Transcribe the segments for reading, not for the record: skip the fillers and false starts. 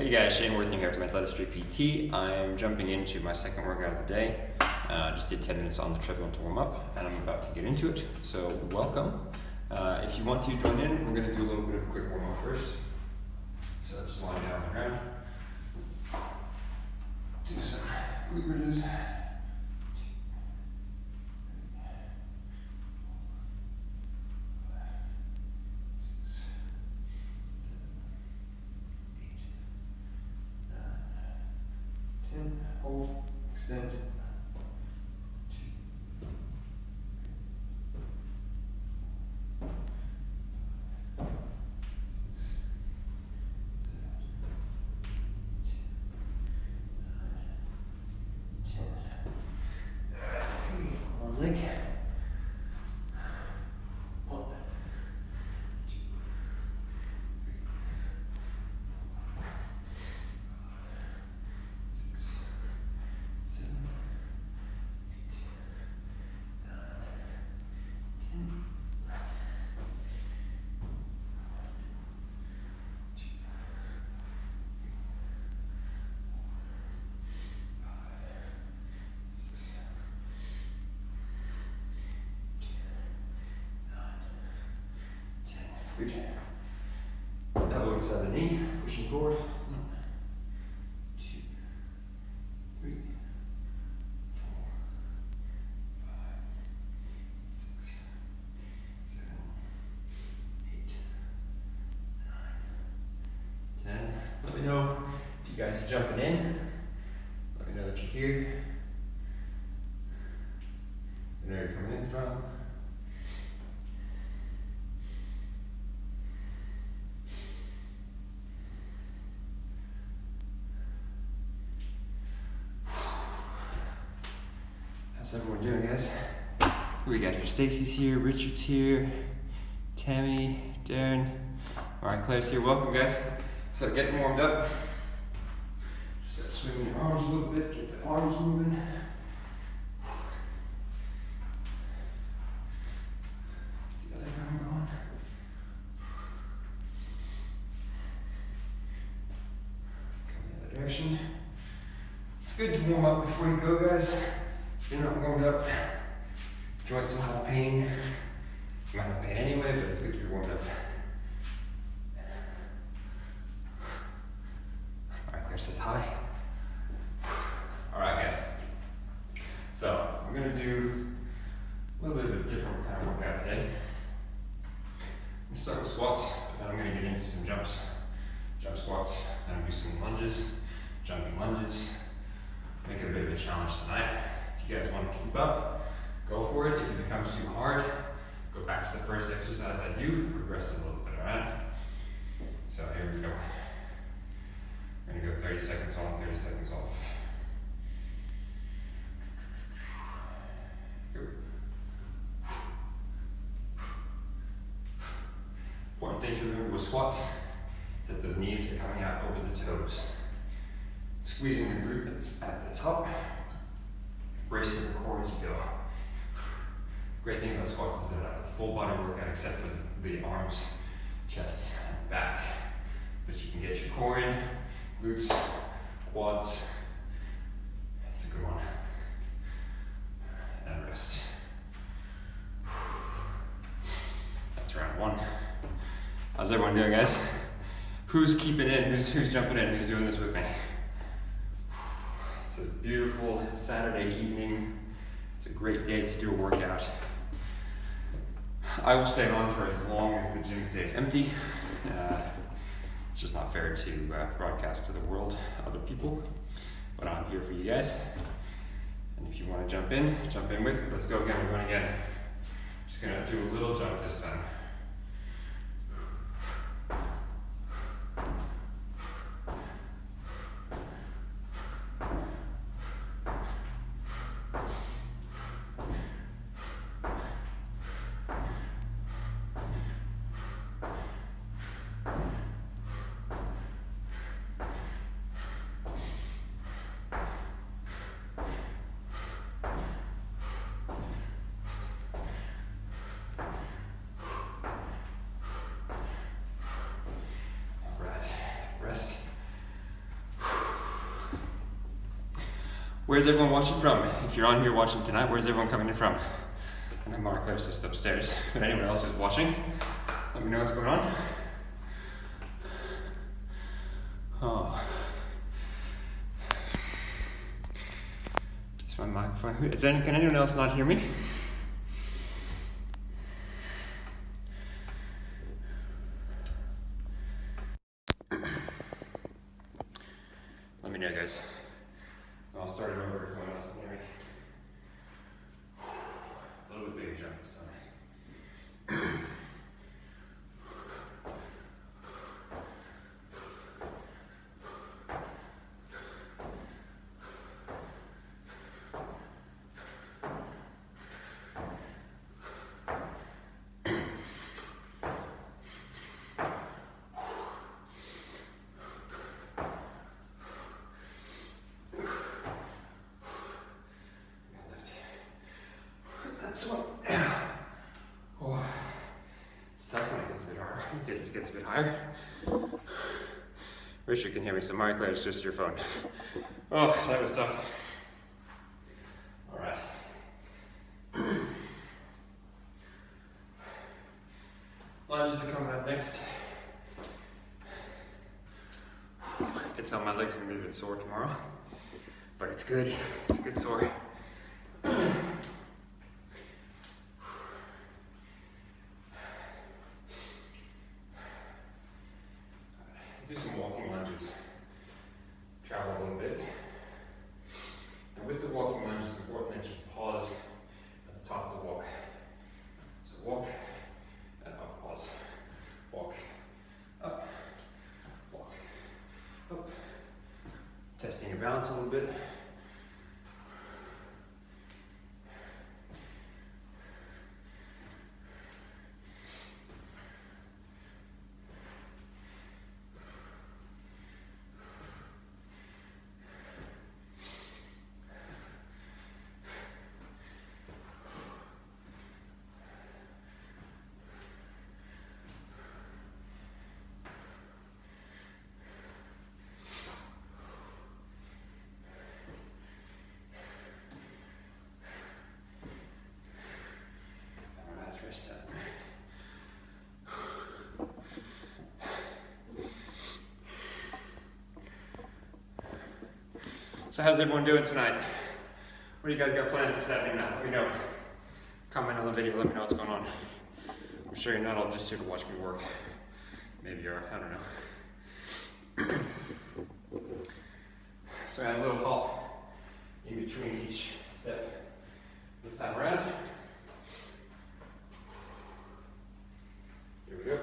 Hey guys, Shane Worthing here from Athletic Street PT. I'm jumping into my second workout of the day. Just did 10 minutes on the treadmill to warm up, and I'm about to get into it. So welcome. If you want to join in, we're going to do a little bit of a quick warm up first. So just lie down on the ground. Do some glute bridges. Hold, extend. 2, 6, 7, 8, 9, 10. Alright, one leg. 1, 2, 3, 4, 6, 7, 8, 9, 10. 2, 3, 4, 5, 6, 8, 9, 10. Good. Elbow inside the knee, pushing forward. 1, 2, 3, 4, 5, 6, 7, 8, 9, 10. Let me know if you guys are jumping in. Let me know that you're here. I know you're coming in from. How's everyone doing, guys? Who we got here? Stacy's here, Richard's here, Tammy, Darren. All right, Claire's here. Welcome, guys. So getting warmed up. Start swinging your arms a little bit. Get the arms moving. The other arm going. Come the other direction. It's good to warm up before you go, guys. If you're not warmed up, joints will have pain. You might have pain anyway, but it's good to be warmed up. Alright, Claire says hi. Alright, guys. So, I'm going to do a little bit of a different kind of workout today. I'm going to start with squats, but then I'm going to get into some jumps. Jump squats, then I'll do some lunges, jumping lunges. Make it a bit of a challenge tonight. If you guys want to keep up, go for it. If it becomes too hard, go back to the first exercise I do, progress it a little bit, alright? So here we go. I'm going to go 30 seconds on, 30 seconds off. Go. Important thing to remember with squats is that those knees are coming out over the toes. Squeezing the glutes at the top. Bracing the core as you go. Great thing about squats is they're like a full body workout except for the arms, chest, and back. But you can get your core in, glutes, quads. It's a good one. And rest. That's round 1. How's everyone doing, guys? Who's keeping in? Who's jumping in? Who's doing this with me? It's a beautiful Saturday evening. It's a great day to do a workout. I will stay on for as long as the gym stays empty. It's just not fair to broadcast to the world, other people, but I'm here for you guys. And if you want to jump in with me. Let's go again, we're going again. Just gonna do a little jump this time. Where's everyone watching from? If you're on here watching tonight, where's everyone coming in from? I know Mark-Claire's just upstairs, but anyone else who's watching, let me know what's going on. Oh. Just my microphone. Can anyone else not hear me? Let me know, guys. I'll start it over if anyone else can hear me. A little bit bigger jump this time. That's one. Oh, it's tough when it gets a bit harder. It gets a bit higher. Richard can hear me, so Marie-Claire, it's just your phone. Oh, that was tough. All right. Lunges are coming up next. I can tell my legs are gonna be a bit sore tomorrow, but it's good. It's a good sore. Do some walking lunges. Travel a little bit. And with the walking lunges, it's important that you pause at the top of the walk. So walk, and up, pause. Walk, up, walk, up. Testing your balance a little bit. Rest time. So how's everyone doing tonight? What do you guys got planned for Saturday night? Let me know. Comment on the video, let me know what's going on. I'm sure you're not all just here to watch me work. Maybe you are, I don't know. So I had a little halt in between each step this time around. Here we go.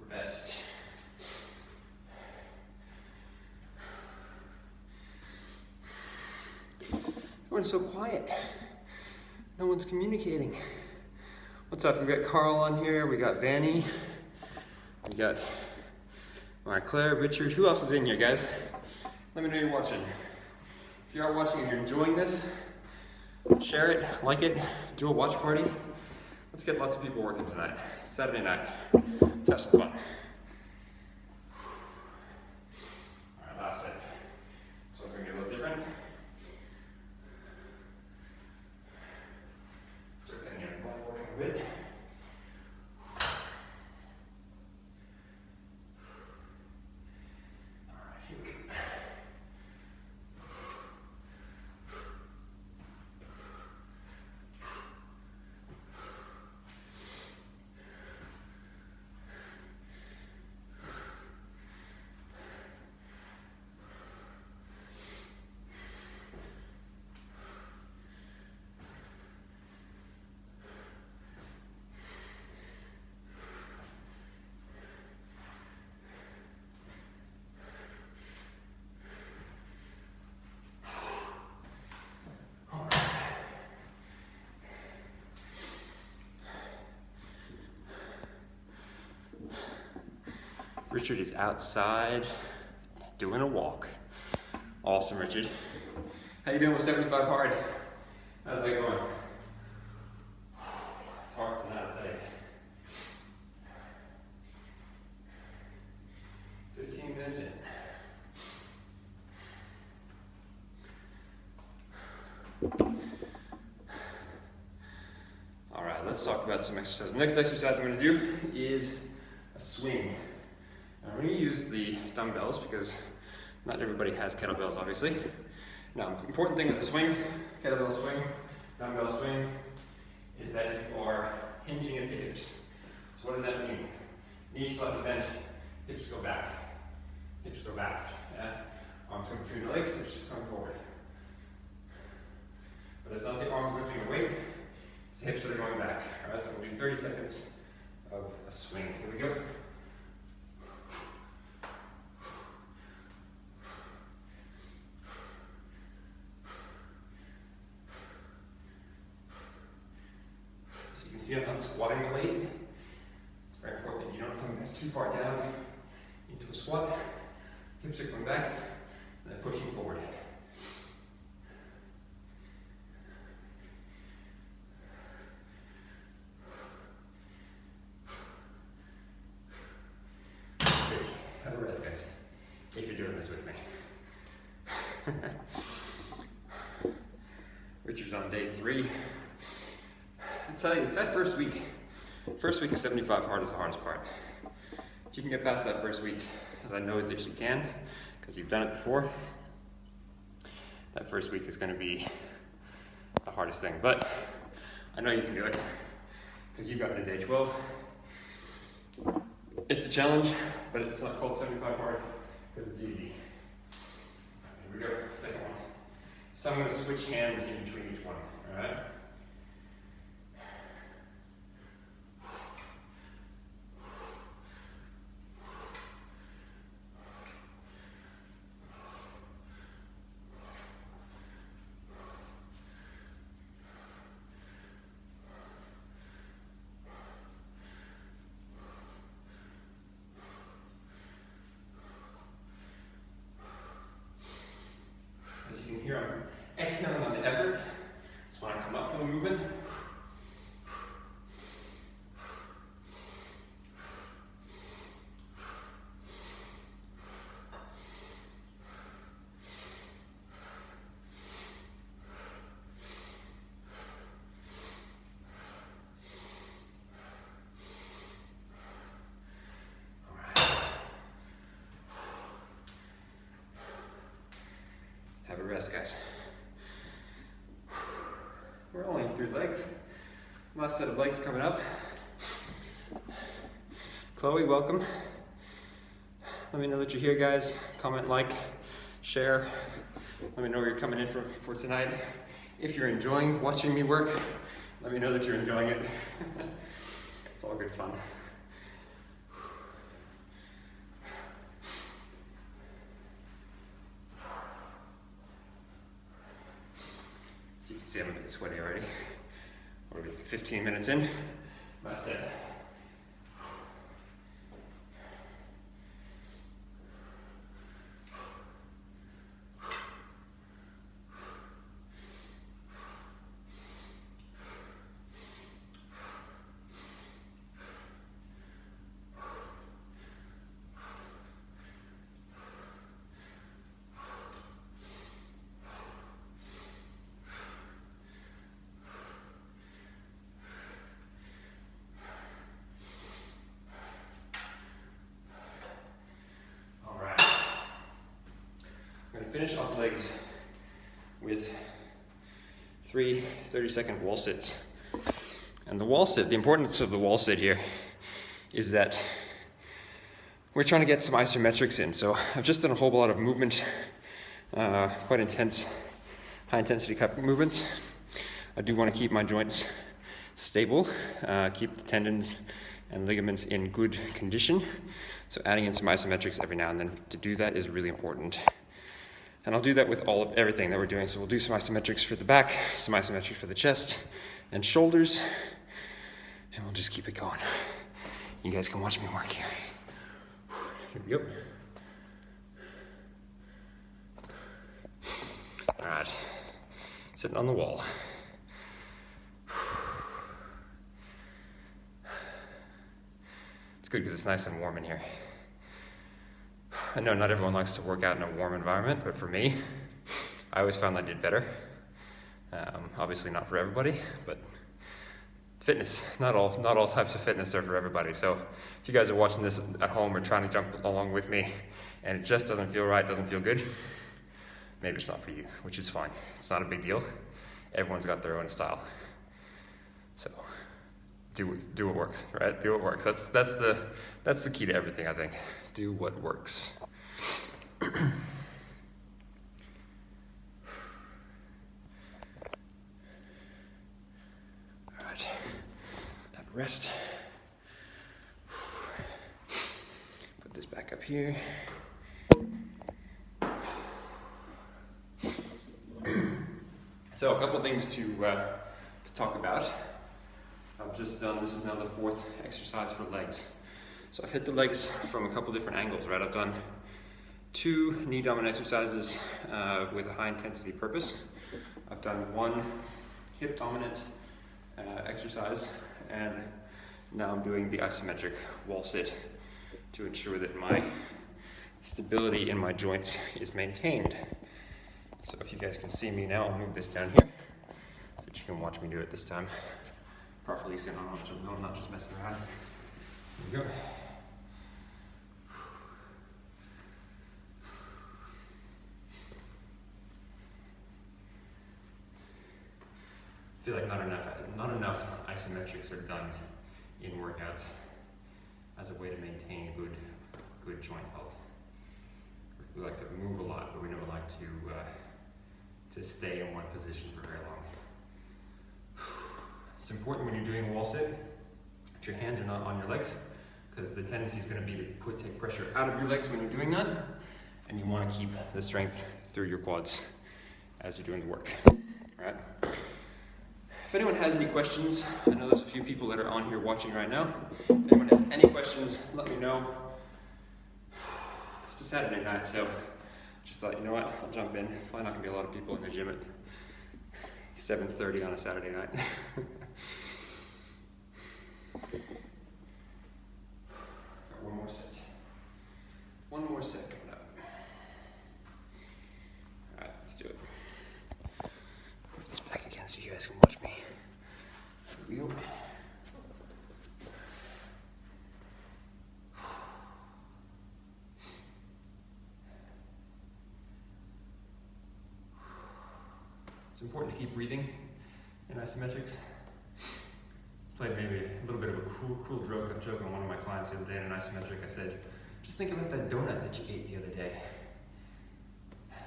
Best. Everyone's so quiet. No one's communicating. What's up? We got Carl on here. We got Vanny. We got Marie-Claire, Richard. Who else is in here, guys? Let me know you're watching. If you are watching and you're enjoying this, share it, like it, do a watch party. Let's get lots of people working tonight. It's Saturday night. Let's have some fun. All right, last set. So it's gonna get a little different. Start getting your body working a bit. All right, here we go. Richard is outside doing a walk. Awesome, Richard. How you doing with 75 hard? How's that going? It's hard to not take. 15 minutes in. All right, let's talk about some exercises. The next exercise I'm going to do is a swing. Now, I'm going to use the dumbbells because not everybody has kettlebells, obviously. Now, the important thing with the swing, kettlebell swing, dumbbell swing, is that you are hinging at the hips. So what does that mean? Knees slightly bent, hips go back. Hips go back. Yeah? Arms come between the legs, hips come forward. But it's not the arms lifting the weight, it's the hips that are going back. All right, so we'll do 30 seconds of a swing. Here we go. So you can see I'm not squatting the leg. It's very important that you don't come too far down into a squat. Hips are going back, and then pushing forward. Have a rest, guys, if you're doing this with me. Richard's on day 3. I tell you, it's that first week. First week of 75 hard is the hardest part. If you can get past that first week, as I know that you can, because you've done it before, that first week is going to be the hardest thing. But I know you can do it, because you've gotten to day 12. It's a challenge, but it's not called 75 hard, because it's easy. Here we go, second one. So I'm going to switch hands in between each one, all right? As you can hear, I'm exhaling on the effort. So when I come up from the movement, have a rest, guys. We're only through legs. Last set of legs coming up. Chloe, welcome. Let me know that you're here, guys. Comment, like, share. Let me know where you're coming in for tonight. If you're enjoying watching me work, let me know that you're enjoying it. It's all good fun. So you can see I'm a bit sweaty already. We're 15 minutes in. Last set. Finish off legs with 3 30-second wall sits. And the wall sit, the importance of the wall sit here is that we're trying to get some isometrics in. So I've just done a whole lot of movement, quite intense, high intensity type movements. I do want to keep my joints stable, keep the tendons and ligaments in good condition. So adding in some isometrics every now and then to do that is really important. And I'll do that with everything that we're doing. So we'll do some isometrics for the back, some isometrics for the chest and shoulders, and we'll just keep it going. You guys can watch me work here. Here we go. All right, sitting on the wall. It's good because it's nice and warm in here. I know not everyone likes to work out in a warm environment, but for me, I always found I did better. Obviously not for everybody, but fitness, not all types of fitness are for everybody. So if you guys are watching this at home or trying to jump along with me and it just doesn't feel right, doesn't feel good, maybe it's not for you, which is fine. It's not a big deal. Everyone's got their own style. So do what works, right? Do what works. That's the key to everything, I think. Do what works. All right. Have a rest. Put this back up here. So a couple things to talk about. I've just done, this is now the 4th exercise for legs. So I've hit the legs from a couple different angles, right? I've done 2 knee dominant exercises with a high intensity purpose. I've done 1 hip dominant exercise, and now I'm doing the isometric wall sit to ensure that my stability in my joints is maintained. So if you guys can see me now, I'll move this down here so that you can watch me do it this time properly, so I'm not just messing around. Here we go. I feel like not enough isometrics are done in workouts as a way to maintain good joint health. We like to move a lot, but we don't like to stay in one position for very long. It's important when you're doing a wall sit that your hands are not on your legs, because the tendency is going to be to take pressure out of your legs when you're doing that, and you want to keep the strength through your quads as you're doing the work. All right. If anyone has any questions, I know there's a few people that are on here watching right now. If anyone has any questions, let me know. It's a Saturday night, so just thought, you know what, I'll jump in. Probably not going to be a lot of people in the gym at 7:30 on a Saturday night. Got one more set. One more set coming up. All right, let's do it. Move this back again so you guys can watch me. Here we go. It's important to keep breathing in isometrics. Played maybe a little bit of a cool joke on one of my clients the other day in an isometric. I said, just think about that donut that you ate the other day.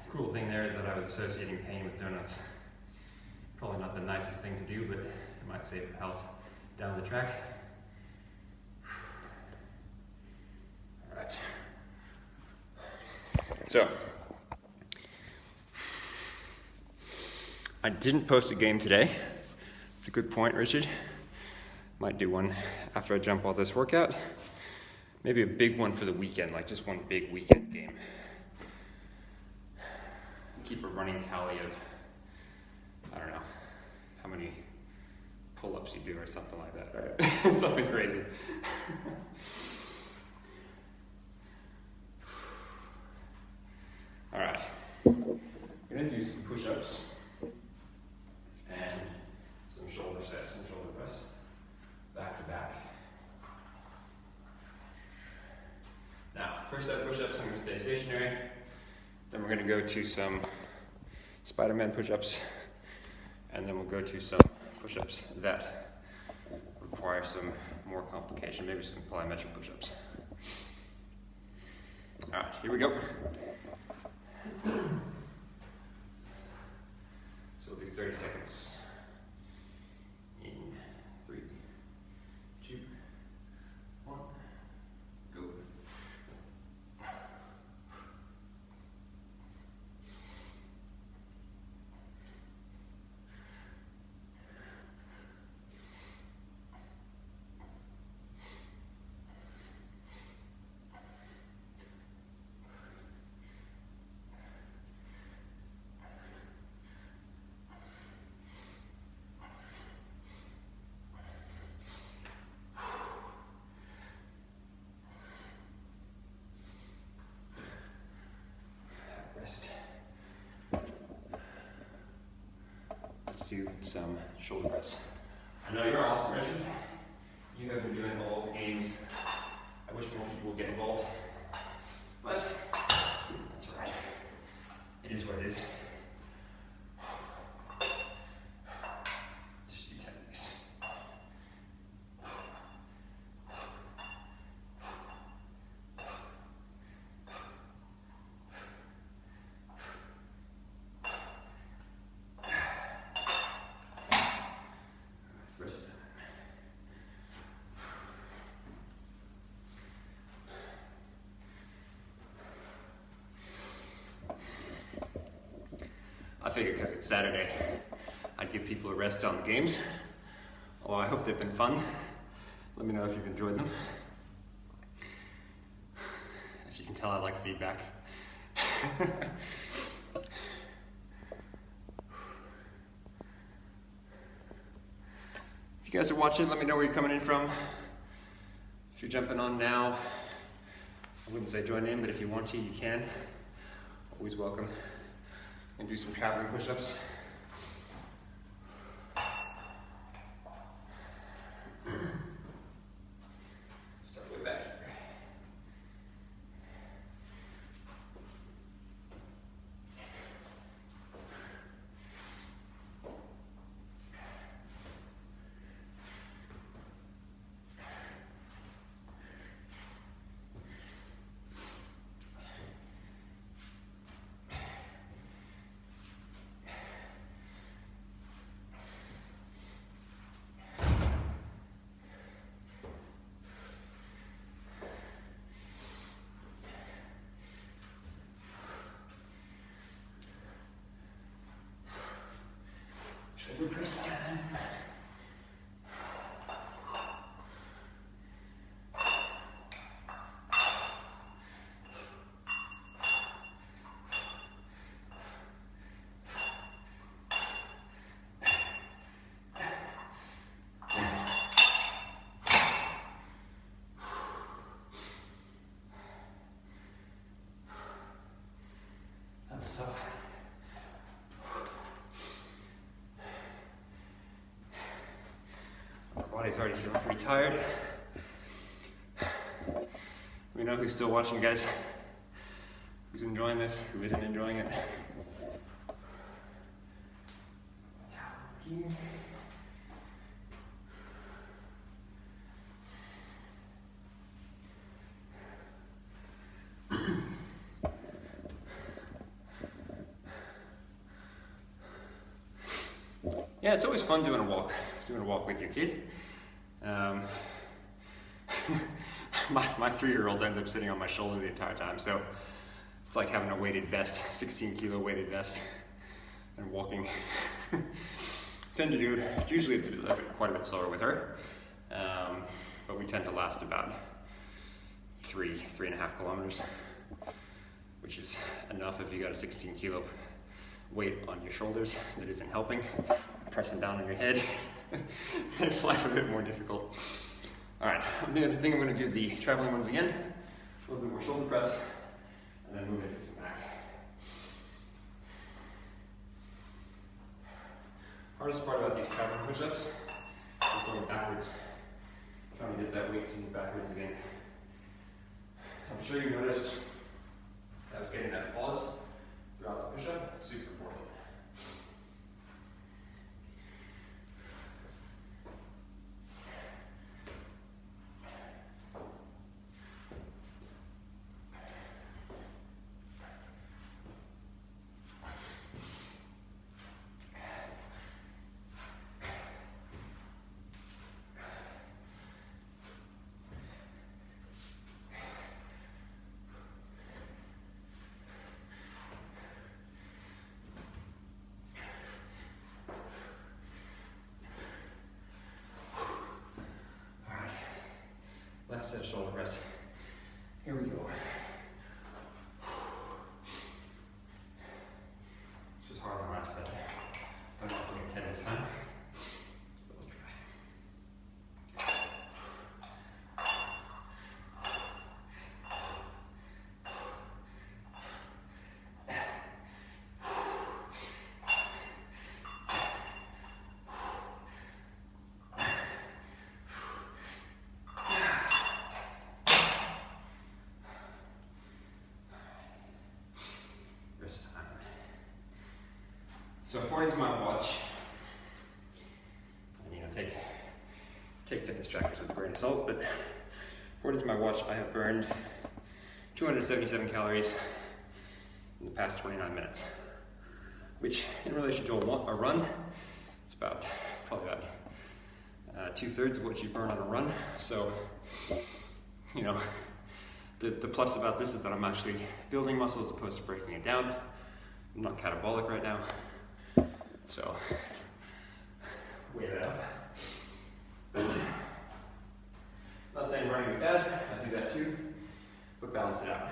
The cool thing there is that I was associating pain with donuts. Probably not the nicest thing to do, but it might save your health down the track. All right. So, I didn't post a game today. It's a good point, Richard. Might do one after I jump all this workout. Maybe a big one for the weekend, like just one big weekend game. Keep a running tally of, I don't know, how many pull-ups you do or something like that, right? Something crazy. All right, I'm gonna do some push-ups and some shoulder sets and shoulder press, back to back. Now, first set of push-ups, I'm going to stay stationary. Then we're going to go to some Spider-Man push-ups, and then we'll go to some push-ups that require some more complication, maybe some plyometric push-ups. All right, here we go. So we'll do 30 seconds. In 3, 2, 1, go. let's do some shoulder press. I know you're awesome, Richard. You have been doing all the games. I wish more people would get involved, but that's all right. It is what it is. Just do techniques. First time. I figured because it's Saturday, I'd give people a rest on the games. Well, I hope they've been fun. Let me know if you've enjoyed them. If you can tell, I like feedback. If you guys are watching, let me know where you're coming in from. If you're jumping on now, I wouldn't say join in, but if you want to, you can. Always welcome. And do some traveling push-ups. Start way back here. Shoulder press time. That was tough. Body's already feeling pretty tired. Let me know who's still watching, guys. Who's enjoying this, who isn't enjoying it. Yeah, it's always fun doing a walk with your kid. My 3-year-old ends up sitting on my shoulder the entire time, so it's like having a weighted vest, 16-kilo weighted vest, and walking. Usually it's quite a bit slower with her, but we tend to last about 3.5 kilometers, which is enough if you got a 16-kilo weight on your shoulders that isn't helping. Pressing down on your head makes life a bit more difficult. All right, I think I'm going to do the traveling ones again. A little bit more shoulder press, and then move into some back. Hardest part about these traveling push-ups is going backwards. Trying to get that weight to move backwards again. I'm sure you noticed that I was getting that pause throughout the push-up. It's super important. Last set of shoulder press. Here we go. This was hard on the last set. Don't know if we'll get 10 this time, but we'll try. So according to my watch, and take fitness trackers with a grain of salt, but according to my watch, I have burned 277 calories in the past 29 minutes, which in relation to a run, it's probably about 2/3 of what you burn on a run. So, the plus about this is that I'm actually building muscle as opposed to breaking it down. I'm not catabolic right now, so weigh that up. Not saying running is bad, I do that too, but balance it out.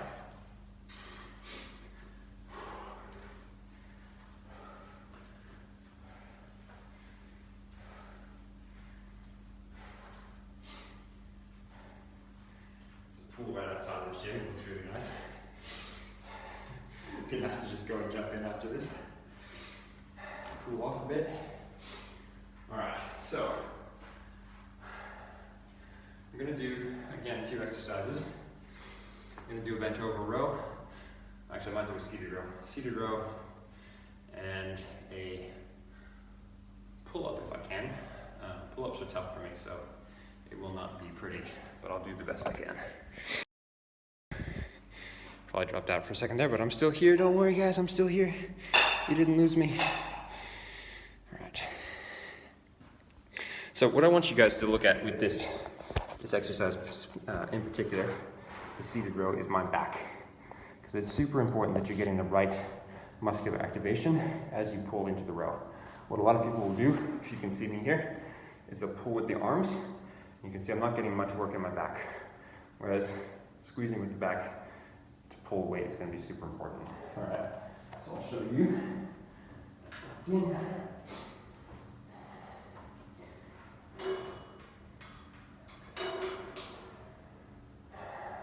Pool right outside this gym, it looks really nice. Be nice to just go and jump in after this. Cool off a bit. Alright, so I'm going to do, again, 2 exercises. I'm going to do a bent over row. Actually, I might do a seated row. Seated row and a pull-up if I can. Pull-ups are tough for me, so it will not be pretty, but I'll do the best I can. Probably dropped out for a second there, but I'm still here. Don't worry, guys, I'm still here. You didn't lose me. All right. So what I want you guys to look at with this exercise in particular, the seated row, is my back. Because it's super important that you're getting the right muscular activation as you pull into the row. What a lot of people will do, if you can see me here, is they'll pull with the arms. You can see I'm not getting much work in my back. Whereas squeezing with the back to pull weight is going to be super important. All right, so I'll show you.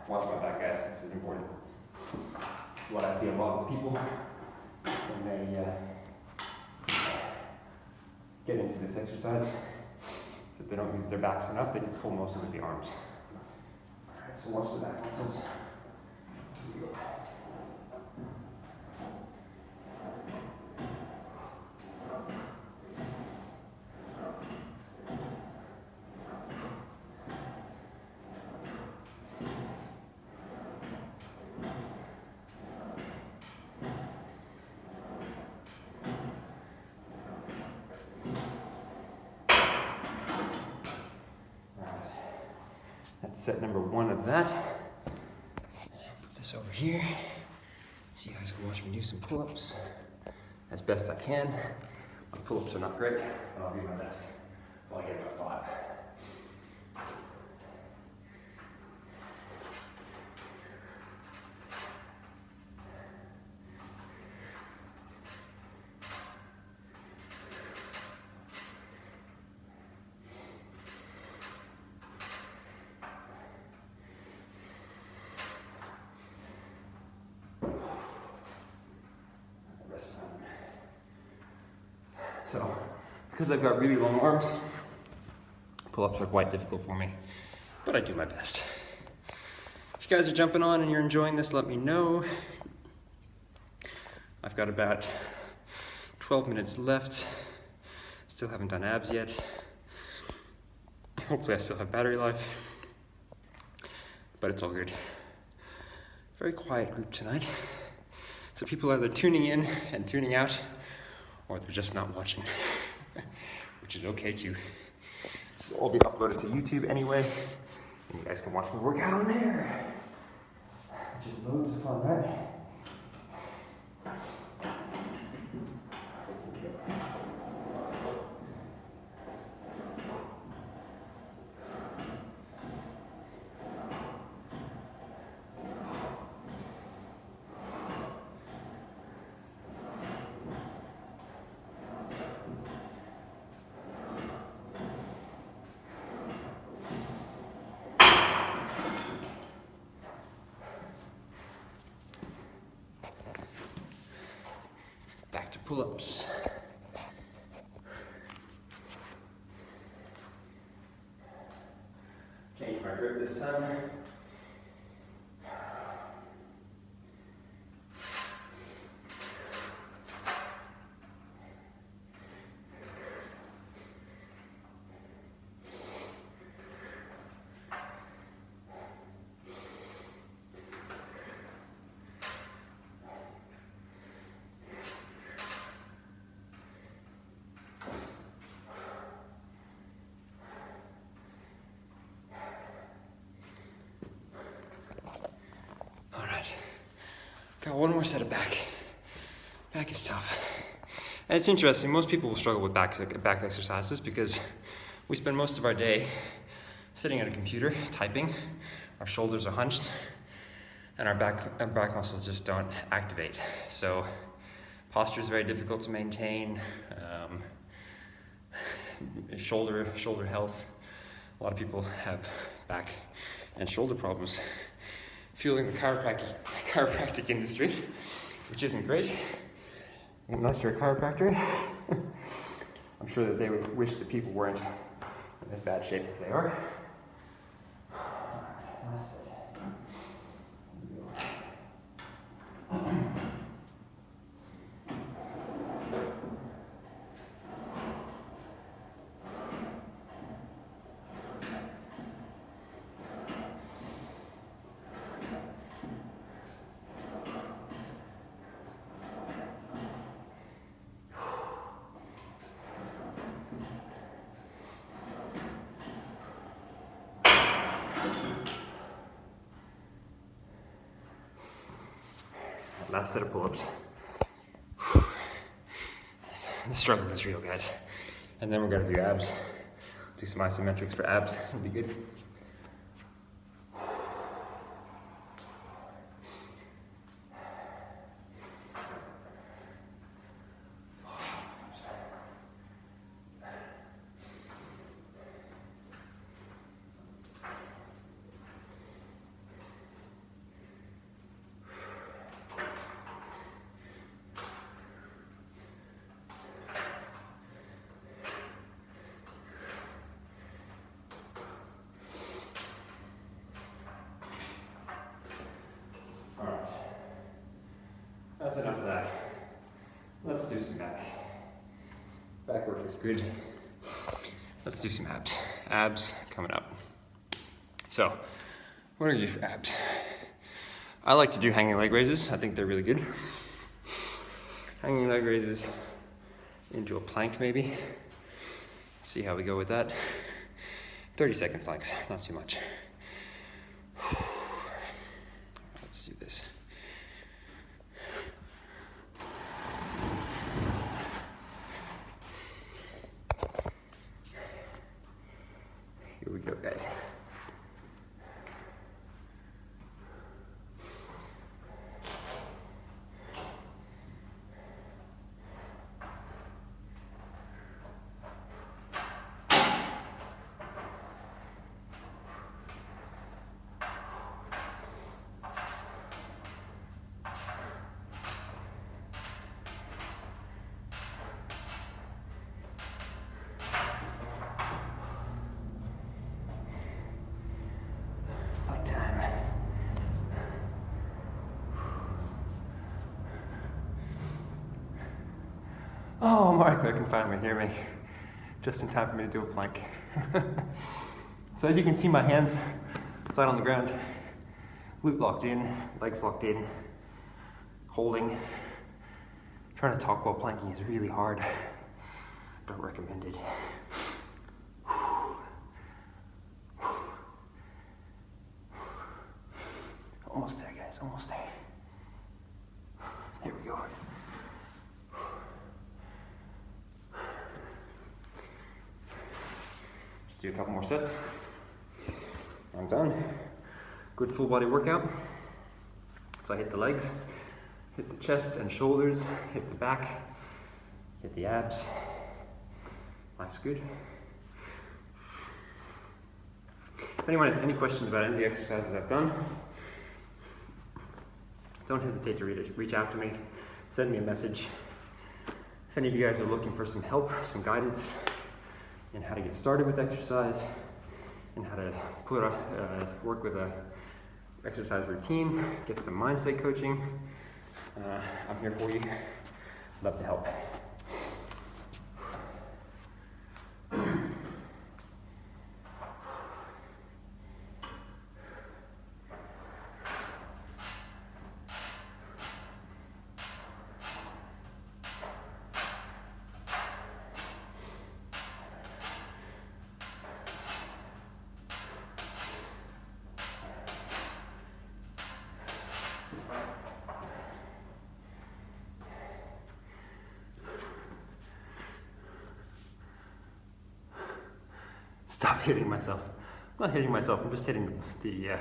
Watch my back, guys. This is important. What I see a lot of people when they get into this exercise is if they don't use their backs enough, they can pull mostly with the arms. All right, so watch the back muscles. Here we go. That's set number 1 of that. Put this over here so you guys can watch me do some pull-ups as best I can. My pull-ups are not great, but I'll do my best. I'll get about 5. So, because I've got really long arms, pull-ups are quite difficult for me, but I do my best. If you guys are jumping on and you're enjoying this, let me know. I've got about 12 minutes left. Still haven't done abs yet. Hopefully I still have battery life, but it's all good. Very quiet group tonight. So people are either tuning in and tuning out, or they're just not watching, which is okay too. This will all be uploaded to YouTube anyway, and you guys can watch me work out on there, which is loads of fun, right? Back to pull-ups. Change my grip this time. Got one more set of back. Back is tough. And it's interesting, most people will struggle with back exercises because we spend most of our day sitting at a computer, typing, our shoulders are hunched, and our back muscles just don't activate. So posture is very difficult to maintain. Shoulder health. A lot of people have back and shoulder problems, fueling the chiropractic industry, which isn't great. Unless you're a chiropractor, I'm sure that they would wish that people weren't in as bad shape as they are. Last set of pull-ups. The struggle is real, guys. And then we're gonna do abs. Do some isometrics for abs. It'll be good. That's enough of that. Let's do some back. Back work is good. Let's do some abs. Abs coming up. So, what are we gonna do for abs? I like to do hanging leg raises. I think they're really good. Hanging leg raises into a plank maybe. See how we go with that. 30-second planks, not too much. Let's do this. Here we go, guys. Oh, Martha can finally hear me. Just in time for me to do a plank. So as you can see, my hands flat on the ground. Glute locked in, legs locked in, holding. Trying to talk while planking is really hard. Don't recommend it. Almost there, guys, almost there. Here we go. Just do a couple more sets. I'm done. Good full body workout. So I hit the legs, hit the chest and shoulders, hit the back, hit the abs. Life's good. If anyone has any questions about any of the exercises I've done, don't hesitate to reach out to me, send me a message. If any of you guys are looking for some help, some guidance in how to get started with exercise, and how to work with a exercise routine, get some mindset coaching, I'm here for you. Love to help. Stop hitting myself. I'm not hitting myself, I'm just hitting the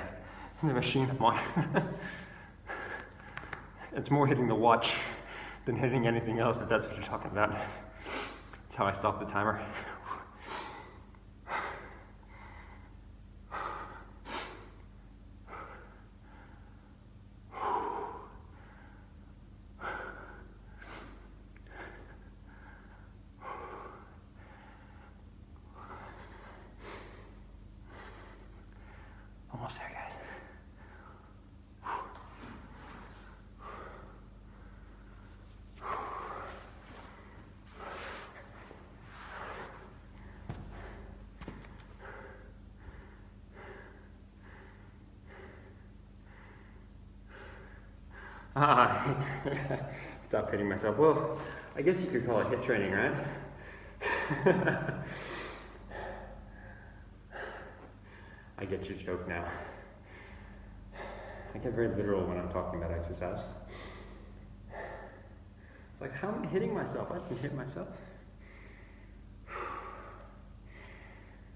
machine I'm on. It's more hitting the watch than hitting anything else, if that's what you're talking about. That's how I stop the timer. Almost there, guys. Stop hitting myself. Well, I guess you could call it hit training, right? I get your joke now. I get very literal when I'm talking about exercise. It's like, how am I hitting myself? I didn't hit myself.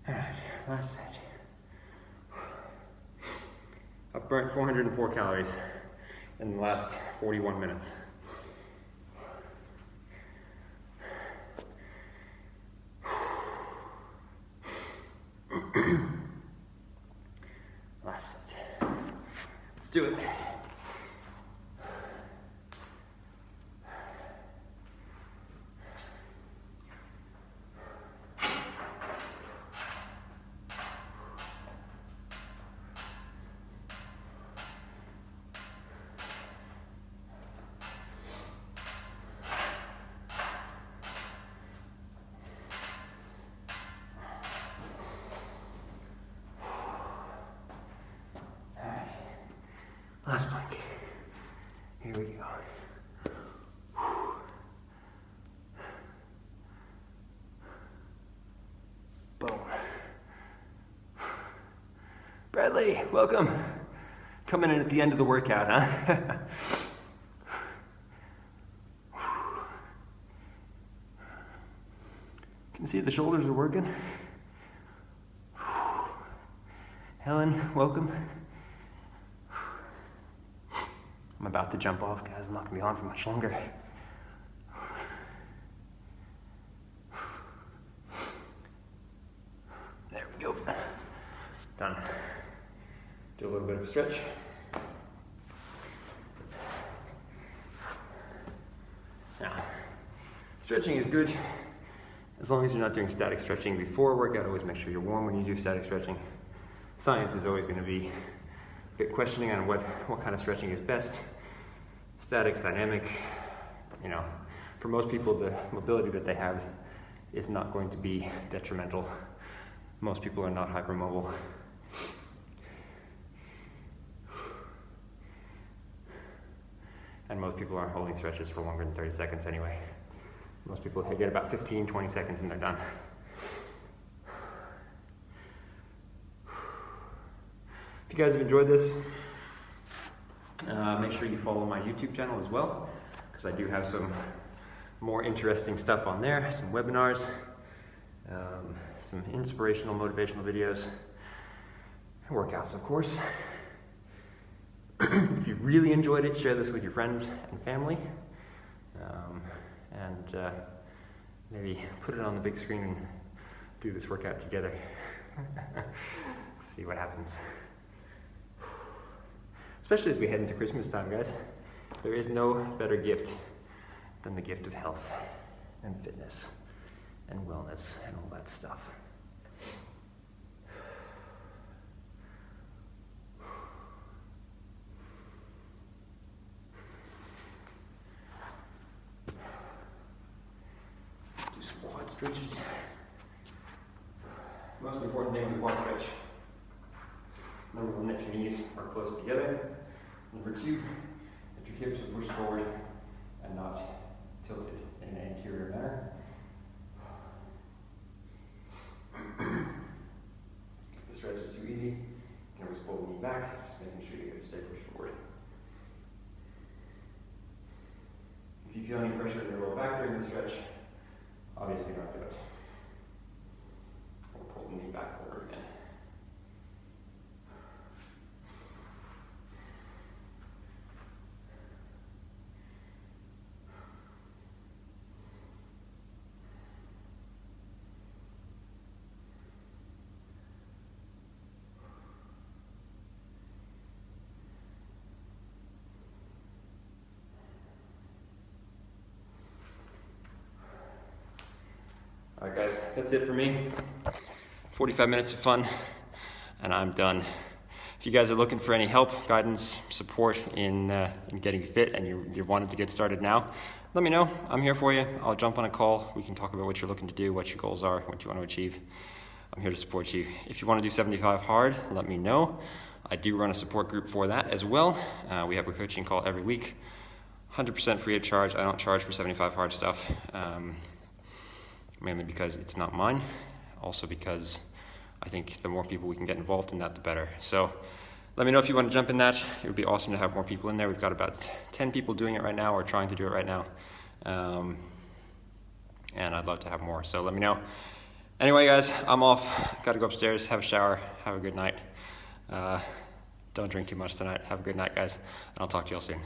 All right, last set. I've burnt 404 calories in the last 41 minutes. Last set. Let's do it. Last plank. Here we go. Boom. Bradley, welcome. Coming in at the end of the workout, huh? Can see the shoulders are working. Helen, welcome. I'm about to jump off, guys. I'm not gonna be on for much longer. There we go. Done. Do a little bit of a stretch. Now, stretching is good as long as you're not doing static stretching before a workout. Always make sure you're warm when you do static stretching. Science is always gonna be a bit questioning on what kind of stretching is best. Static, dynamic, you know, for most people the mobility that they have is not going to be detrimental. Most people are not hypermobile. And most people aren't holding stretches for longer than 30 seconds anyway. Most people get about 15, 20 seconds and they're done. If you guys have enjoyed this, make sure you follow my YouTube channel as well, because I do have some more interesting stuff on there, some webinars, some inspirational, motivational videos, and workouts, of course. If you really enjoyed it, share this with your friends and family, and maybe put it on the big screen and do this workout together. See what happens. Especially as we head into Christmas time, guys. There is no better gift than the gift of health and fitness and wellness and all that stuff. Do some quad stretches. Most important thing with the quad stretch. Number one, that your knees are close together. Number two, that your hips are pushed forward and not tilted in an anterior manner. If the stretch is too easy, you can always pull the knee back, just making sure you stay pushed forward. If you feel any pressure in your lower back during the stretch, obviously not do it. Or pull the knee back forward. Alright guys, that's it for me. 45 minutes of fun, and I'm done. If you guys are looking for any help, guidance, support in getting fit, and you wanted to get started now, let me know. I'm here for you. I'll jump on a call. We can talk about what you're looking to do, what your goals are, what you want to achieve. I'm here to support you. If you want to do 75 hard, let me know. I do run a support group for that as well. We have a coaching call every week. 100% free of charge. I don't charge for 75 hard stuff, mainly because it's not mine. Also because I think the more people we can get involved in that, the better. So let me know if you want to jump in that. It would be awesome to have more people in there. We've got about 10 people doing it right now, or trying to do it right now. And I'd love to have more, so let me know. Anyway guys, I'm off. Gotta go upstairs, have a shower, have a good night. Don't drink too much tonight. Have a good night guys, and I'll talk to y'all soon.